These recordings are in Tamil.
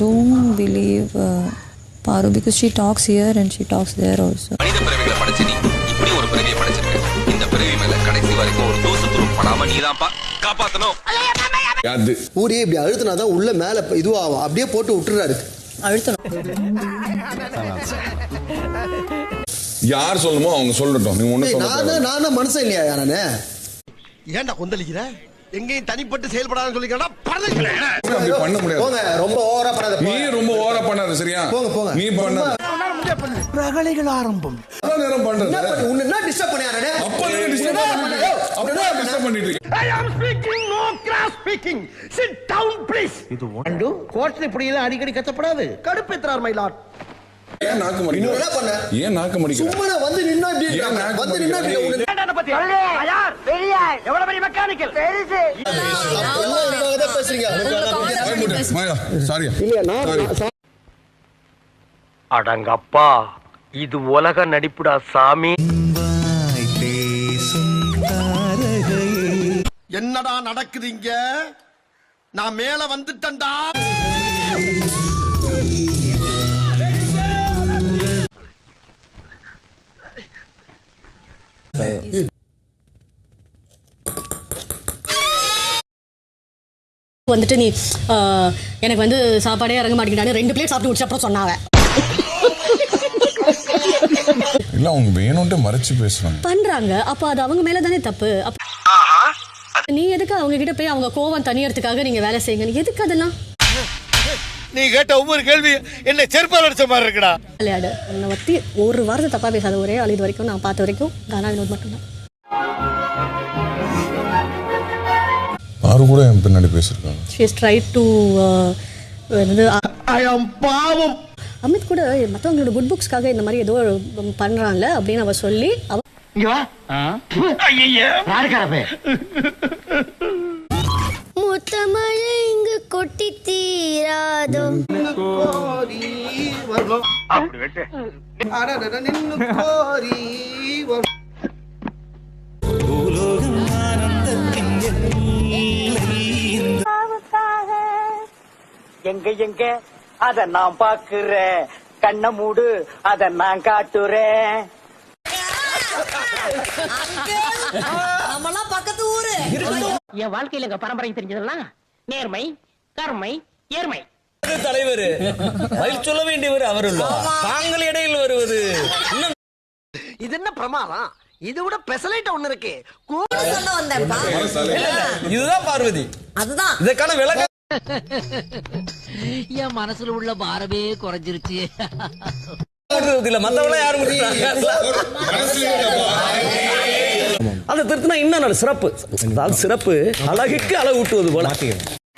don't believe Paru because she talks here and she talks there also. மனித பிறவிகளை படைச்சு நீ இப்படி ஒரு பிறவியை படைச்சிருக்க. இந்த பிறவி மேல கடைசி வரைக்கும் ஒரு தூசு துரும் படாம நீதான்ப்பா காப்பாத்தணும். யாரு ஊரே இப்படி அழுத்தினாதான் உள்ள மேல இதுவாகும். அப்படியே போட்டு விட்டுறாரு. அழுத்தணும். யார் சொல்லுமோ அவங்க சொல்லட்டும். நீ ஒண்ணு சொல்ல. நான் மனுஷன் இல்லையா நானே? ஏன்டா கொந்தளிக்கிற? எங்கேயும் தனிப்பட்டு செயல்படாதுன்னு சொல்லிக்கடா. அப்படி பண்ண முடியாது. போங்க, ரொம்ப ஓவரா பண்ணாத. நீ ரொம்ப ஓவரா பண்ணாத, சரியா? போங்க. நீ பண்ணாத. பிரகலைகள் ஆரம்பம். நேரம் பண்றது. உன்னை என்ன டிஸ்டர்ப் பண்ணியாரே? அப்ப நீ டிஸ்டர்ப் பண்ணிட்டு. I am speaking, no cross speaking. Sit down please. இது ஒண்டு கோர்ட்ல இப்படி எல்லாம் அடிக்கடி கத்தப்படாது. கடுப்பேத்துறார் my lord. ஏன் நாக்கு மடிக்கிற? என்ன பண்ண? ஏன் நாக்கு மடிக்கிற? சும்மா வந்து நின்னா இப்படி வந்து நின்னா இப்படி உன்னை என்னடா பத்தி? யார்? பெரிய எவ்வளவு பெரிய மெக்கானிக்கல். பெருசு. எல்லாம் இதுவாக தான் பேசுறீங்க. மாயா, சாரி. இல்ல நான் அடங்கப்பா, இது உலக நடிப்புடா சாமி. என்னடா நடக்குது இங்க? நான் மேல வந்துட்டேன்டா. வந்துட்டு நீ எனக்கு வந்து சாப்பாடே இறங்க மாட்டேங்கிறானு 2 பிளேட் சாப்பிட்டு முடிச்ச அப்புறம் சொன்னாங்க. இல்ல அவங்க வேணும்னு மறைச்சு பேசுறாங்க பண்றாங்க. அப்ப அது அவங்க மேல தானே தப்பு. நீ எதுக்கு அவங்க கிட்ட போய் அவங்க கோவம் தனியறதுக்காக நீங்க வேலை செய்யுங்க? எதுக்கு அதெல்லாம்? நீ கேட்ட ஒவ்வொரு கேள்வி என்ன செருப்பால் அடிச்ச மாதிரி இருக்குடா. விளையாடு உன்னை பத்தி ஒரு வாரத்தை தப்பா பேசாத. ஒரே ஆள் இது வரைக்கும் நான் பார்த்த வரைக்கும் கானா வினோத் மட்டும்தான். யாரு கூட என் பின்னாடி பேசிருக்காங்க. she has tried to I am பாவம். அமித் கூட மற்றவங்களோட குட் புக்ஸ்க்காக இந்த மாதிரி ஏதோ பண்றான்ல அப்படின்னு அவ சொல்லி இங்க வா. ஐயய்ய யாருக்காரப்பே? முத்தமழை இங்கு கொட்டி தீராதோ. அப்படி வெட்டு. அடடட நின்னு கோரி எங்க அத நான் பாக்குறேன். கண்ண மூடு, அத நான் காட்டுறேன். பக்கத்து ஊரு என் வாழ்க்கையில எங்க பரம்பரை தெரிஞ்சதெல்லாம் நேர்மை, கருமை, ஏர்மை. தலைவர் பதில் சொல்ல வேண்டியவர் அவர் தாங்கள் இடையில் வருவது இது என்ன பிரமாதம்? இது விட பெசலைட் ஒண்ணு இருக்கு. சொல்ல வந்தேன்ப்பா. இதுதான் பார்வதி. அதுதான் இதற்கான விளக்கம். என் மனசுல உள்ள பாரமே குறைஞ்சிருச்சு. மத்தவங்கள யாரும் அந்த திருத்தினா இன்னும் சிறப்பு. சிறப்பு அழகுக்கு அழகு ஊட்டுவது போல.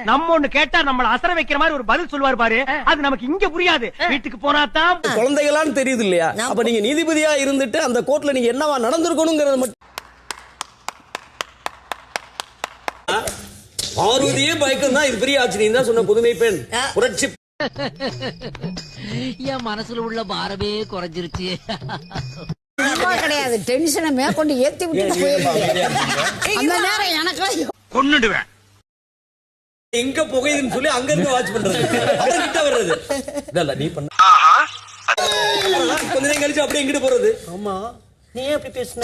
நம்ம ஒண்ணு கேட்டா நம்மள அசர வைக்கிற மாதிரி ஒரு பதில் சொல்லுவார் பாரு. அது நமக்கு இங்க புரியாது. வீட்டுக்கு போனா தான் குழந்தைகளான்னு தெரியுது இல்லையா? அப்ப நீங்க நீதிபதியா இருந்துட்டு அந்த கோர்ட்ல நீங்க என்னவா நடந்திருக்கணுங்கிறது மட்டும். பார்வதியே பயக்கம் தான். இது பெரிய ஆச்சரியம் தான் சொன்ன புதுமை பெண் புரட்சி. என் மனசுல உள்ள பாரமே குறைஞ்சிருச்சு. கிடையாது. டென்ஷனை மேற்கொண்டு ஏத்தி விட்டு போயிருக்கேன். எனக்கு கொன்னுடுவேன். எங்க புகையுதுன்னு சொல்லி அங்க இருந்து வாட்ச் பண்றது. அவர்கிட்ட வர்றது இதல்ல நீ பண்ண. கொஞ்ச நேரம் கழிச்சு அப்படியே எங்கிட்டு போறது. ஆமா நீ எப்படி பேசுன?